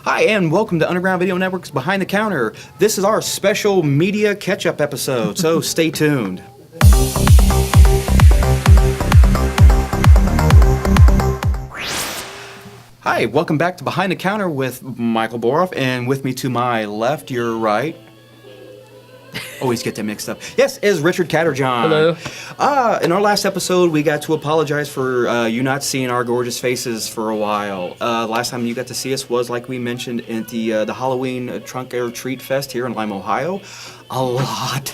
Hi, and welcome to Underground Video Network's Behind the Counter. This is our special media catch-up episode, so stay tuned. Hi, welcome back to Behind the Counter with Michael Boroff, and with me to my left, your right. Always get them mixed up. Yes, is Richard Catterjohn. Hello. In our last episode, we got to apologize for you not seeing our gorgeous faces for a while. Last time you got to see us was, like we mentioned, at the Halloween Trunk Air Treat Fest here in Lime, Ohio. A lot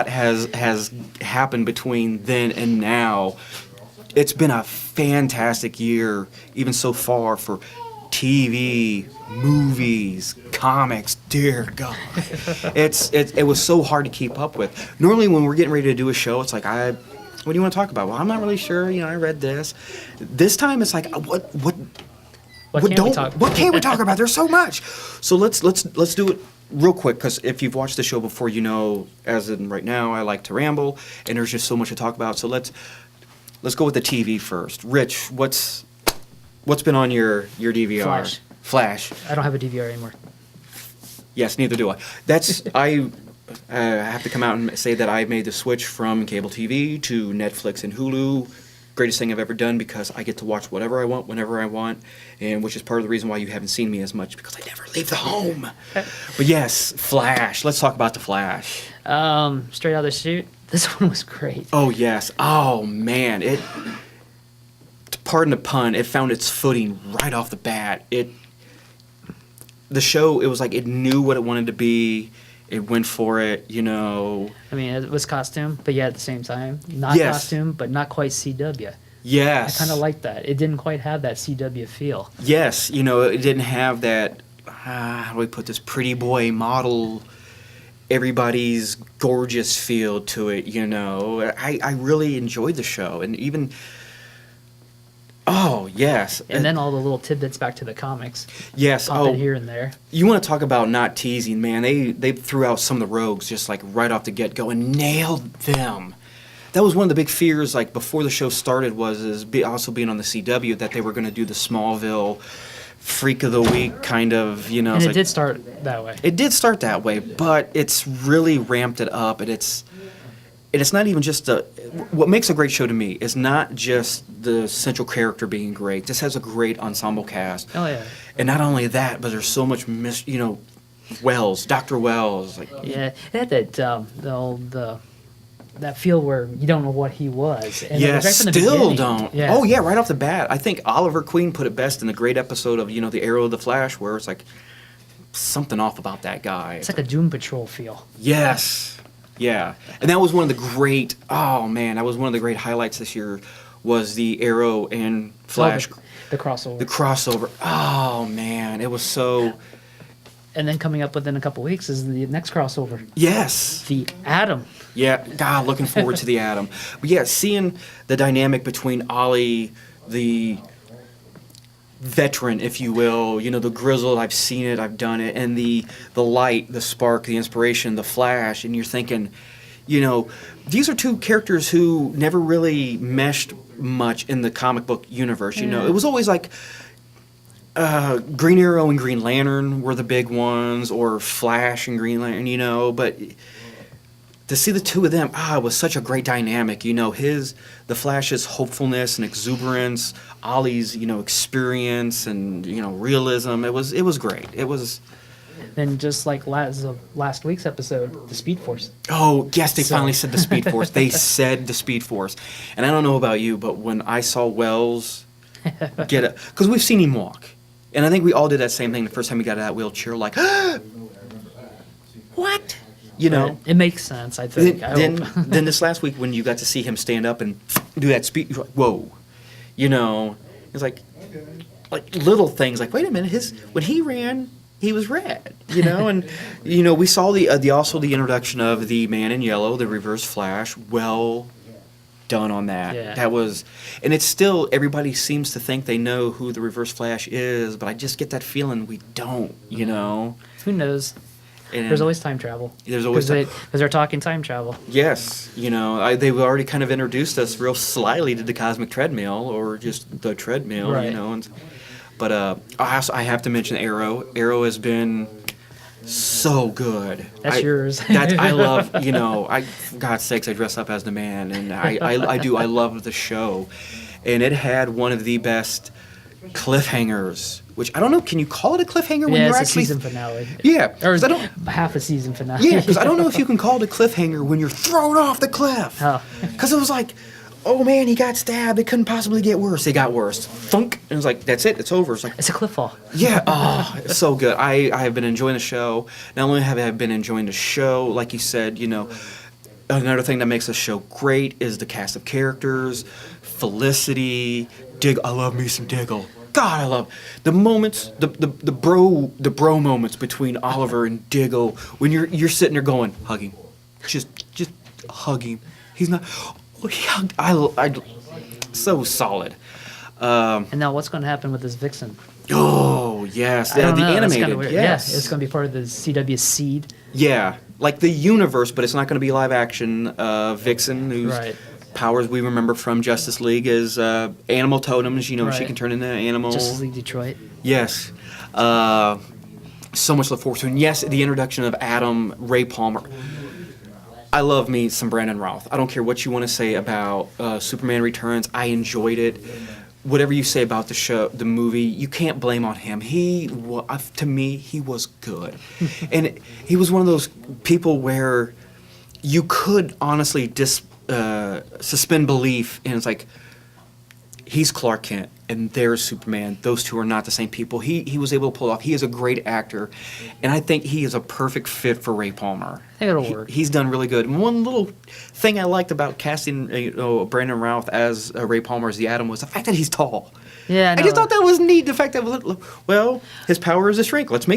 has happened between then and now. It's been a fantastic year, even so far, for TV, movies, comics. Dear God, it was so hard to keep up with. Normally, when we're getting ready to do a show, it's like, what do you want to talk about? Well, I'm not really sure. I read this. This time, it's like, what can't we talk about? There's so much. So let's do it real quick, because if you've watched the show before, as in right now, I like to ramble, and there's just so much to talk about. So let's go with the TV first. Rich, what's been on your DVR? Flash. I don't have a DVR anymore. Yes, neither do I. I have to come out and say that I made the switch from cable TV to Netflix and Hulu. Greatest thing I've ever done, because I get to watch whatever I want, whenever I want, and which is part of the reason why you haven't seen me as much, because I never leave the home. But yes, Flash. Let's talk about the Flash. Straight out of the chute, this one was great. Oh, yes. Oh, man. Pardon the pun, it found its footing right off the bat. The show, it was like it knew what it wanted to be. It went for it, I mean, it was costume, but yeah, at the same time, not Yes. Costume, but not quite CW. Yes. I kind of liked that. It didn't quite have that CW feel. Yes, it didn't have that, how do we put this, pretty boy model, everybody's gorgeous feel to it, I really enjoyed the show, and even... Oh, yes. And then all the little tidbits back to the comics. Yes. Popping here and there. You want to talk about not teasing, man. They threw out some of the rogues just like right off the get-go and nailed them. That was one of the big fears, like before the show started, also being on the CW, that they were going to do the Smallville Freak of the Week kind of, And it did start that way. It did start that way, but it's really ramped it up, and it's not even just what makes a great show to me is not just the central character being great. This has a great ensemble cast. Oh, yeah. And not only that, but there's so much, Wells, Dr. Wells. Yeah, it had that feel where you don't know what he was. And Yeah, right from the still beginning. don't. Yeah. Oh, yeah, right off the bat. I think Oliver Queen put it best in the great episode of, The Arrow of the Flash, where it's like something off about that guy. It's like a Doom Patrol feel. Yes. Yeah, and that was one of the great. Oh man, that was one of the great highlights this year. Was the Arrow and Flash, the crossover. The crossover. Oh man, it was so. And then coming up within a couple weeks is the next crossover. Yes. The Atom. Yeah, God, looking forward to the Atom. But yeah, seeing the dynamic between Ollie, the veteran, if you will, the grizzled, I've seen it, I've done it, and the light, the spark, the inspiration, the Flash, and you're thinking, these are two characters who never really meshed much in the comic book universe, It was always like Green Arrow and Green Lantern were the big ones, or Flash and Green Lantern, but to see the two of them, it was such a great dynamic. The Flash's hopefulness and exuberance, Ollie's, experience and, realism. It was great. It was. And just like last week's episode, the Speed Force. Oh, yes, they finally said the Speed Force. They said the Speed Force. And I don't know about you, but when I saw Wells get it, because we've seen him walk. And I think we all did that same thing the first time he got out of that wheelchair, like, what? It makes sense, I think. Then this last week when you got to see him stand up and do that speed, you're like, whoa. It's like little things, like, wait a minute, when he ran, he was red, and, we saw also the introduction of the Man in Yellow, the Reverse Flash, well done on that. Yeah. That was, and it's still, everybody seems to think they know who the Reverse Flash is, but I just get that feeling we don't, Who knows? And there's always time travel. There's always because they're talking time travel. Yes, they've already kind of introduced us real slyly to the cosmic treadmill, or just the treadmill, Right. And But I have to mention Arrow. Arrow has been so good. That's yours. I love, for God's sakes, I dress up as the man, and I love the show. And it had one of the best cliffhangers, which I don't know, can you call it a cliffhanger when Yeah, you're it's actually... a season finale. Yeah, Or 'cause I don't... half a season finale. Yeah, because I don't know if you can call it a cliffhanger when you're thrown off the cliff. Oh. Because it was like, oh man, he got stabbed. It couldn't possibly get worse. It got worse. Thunk. And it was like, that's it. It's over. It's like, It's a cliff fall. yeah. Oh, it's so good. I have been enjoying the show. Not only have I been enjoying the show, like you said, another thing that makes the show great is the cast of characters, Felicity, I love me some Diggle. God, I love the moments, the bro moments between Oliver and Diggle when you're sitting there going, hug him, just hug him. He's not. Oh, he hugged. I so solid. And now what's going to happen with this Vixen? Oh yes, I don't the know. That's animated. kinda weird. Yes, Yeah, it's going to be part of the CW Seed. yeah, like the universe, but it's not going to be live action. Vixen, whose Right. powers we remember from Justice League is animal totems. She Right. can turn into an animal. Justice League Detroit. Yes. So much to look forward to. And yes, the introduction of Adam Ray Palmer. I love me some Brandon Routh. I don't care what you want to say about Superman Returns. I enjoyed it. Whatever you say about the show, the movie, you can't blame on him. To me, he was good. And he was one of those people where you could honestly suspend belief, and it's like, he's Clark Kent and there's Superman. Those two are not the same people. He was able to pull it off. He is a great actor, and I think he is a perfect fit for Ray Palmer. I think it'll work. He's done really good. And one little thing I liked about casting Brandon Routh as Ray Palmer as the Atom was the fact that he's tall. Yeah, I just thought that was neat. The fact that his power is to shrink. Let's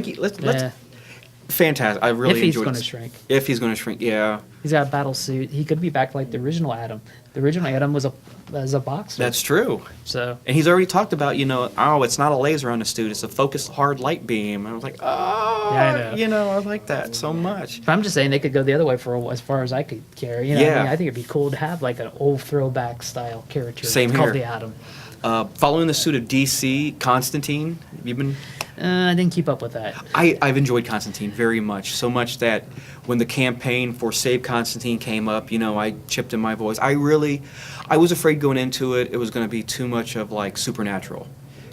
fantastic. I really If he's enjoyed going to it. shrink. If he's going to shrink, yeah. He's got a battle suit. He could be back like the original Atom. The original Atom was a boxer. That's true. So And he's already talked about, it's not a laser on the suit, it's a focused hard light beam. I was like, Yeah, I know. I like that so much. but I'm just saying they could go the other way for as far as I could care. Yeah. I think it'd be cool to have like an old throwback style character Same called here. the Atom. Following the suit of DC, Constantine, you've been... I didn't keep up with that. I've enjoyed Constantine very much, so much that when the campaign for Save Constantine came up, I chipped in my voice. I was afraid going into it, it was going to be too much of like Supernatural.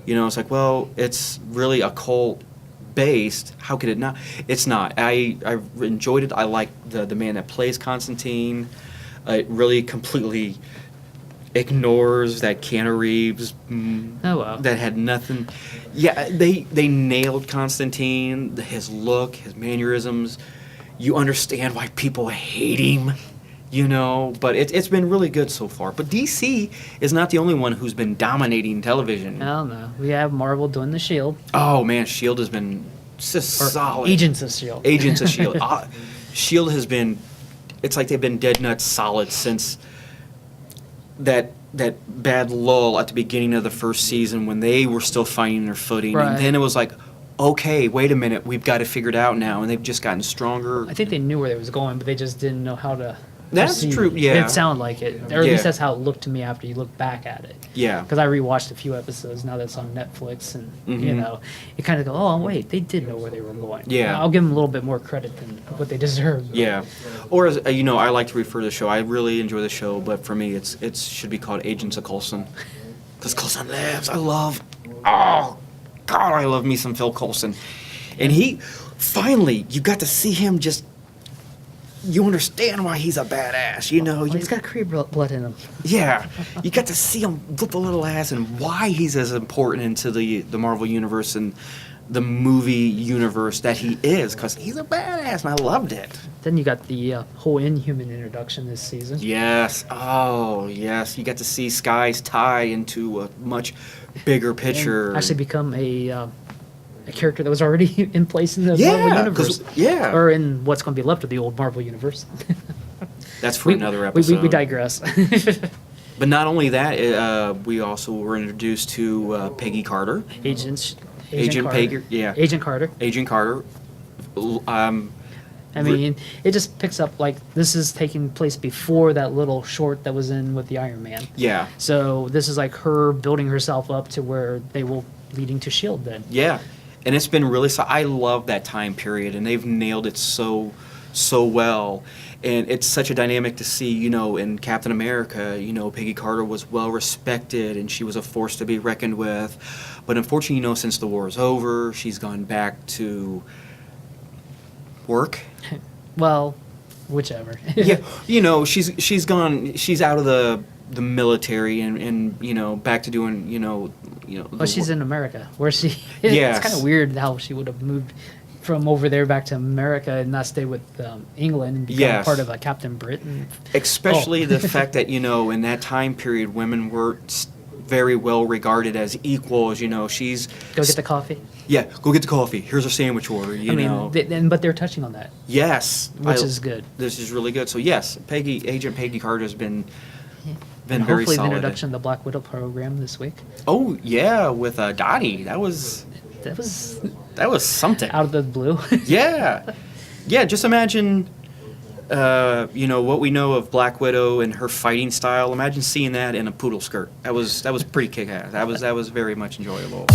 It's like, well, it's really occult based. How could it not? It's not. I enjoyed it. I like the man that plays Constantine. It really completely ignores that Keanu Reeves Oh wow. that had nothing. Yeah, they nailed Constantine, his look, his mannerisms. You understand why people hate him, but it's been really good so far. But DC is not the only one who's been dominating television. I don't know. We have Marvel doing the Shield. Oh man, Shield has been just Or solid. Agents of Shield. Agents of Shield. Shield has been. It's like they've been dead nuts solid since that bad lull at the beginning of the first season when they were still finding their footing, Right. and then it was like, okay, wait a minute, we've got it figured out now, and they've just gotten stronger. I think they knew where they was going, but they just didn't know how to. That's proceed. true, yeah. It sounded like it, or at Yeah. least that's how it looked to me after you look back at it. Yeah. Because I rewatched a few episodes now that's on Netflix, and Mhm. you kind of go, oh wait, they did know where they were going. Yeah. I'll give them a little bit more credit than what they deserve. Yeah, or as I like to refer to the show. I really enjoy the show, but for me, it should be called Agents of Coulson, because Coulson lives. I love me some Phil Coulson, and he finally you got to see him just. You understand why he's a badass, Well, he's got Cree blood in him. Yeah, you got to see him whoop a little ass and why he's as important into the Marvel Universe and the movie universe that he is, because he's a badass, and I loved it. Then you got the whole Inhuman introduction this season. Yes, oh, yes, you got to see Sky's tie into a much bigger picture. And actually become a character that was already in place in the Marvel Universe. Yeah. Or in what's going to be left of the old Marvel Universe. That's for another episode. We digress. But not only that, we also were introduced to Peggy Carter. Agent Agent Carter. Peggy, yeah. Agent Carter. Agent Carter. I mean, it just picks up like this is taking place before that little short that was in with the Iron Man. Yeah. So this is like her building herself up to where they will leading to Shield then. Yeah, and it's been really. So I love that time period, and they've nailed it so well. And it's such a dynamic to see, you know, in Captain America, you know, Peggy Carter was well respected and she was a force to be reckoned with. But unfortunately, you know, since the war is over, she's gone back to work. Well, whichever. Yeah, you know, she's out of the military and you know, back to doing, you know. Well, she's in America. Where she? Yes. It's kind of weird how she would have moved from over there back to America and not stay with England and become Yes. part of a Captain Britain. Especially the fact that, you know, in that time period, women were very well regarded as equals. You know, she's Go get the coffee. yeah, go get the coffee. Here's a sandwich order. You know, But they're touching on that, yes, which is good. This is really good. So yes, Agent Peggy Carter has been And very hopefully solid. the introduction of the Black Widow program this week. Oh yeah, with Dottie, that was something. Out of the blue. Yeah, yeah. Just imagine, you know, what we know of Black Widow and her fighting style. Imagine seeing that in a poodle skirt. That was pretty kick-ass. That was very much enjoyable.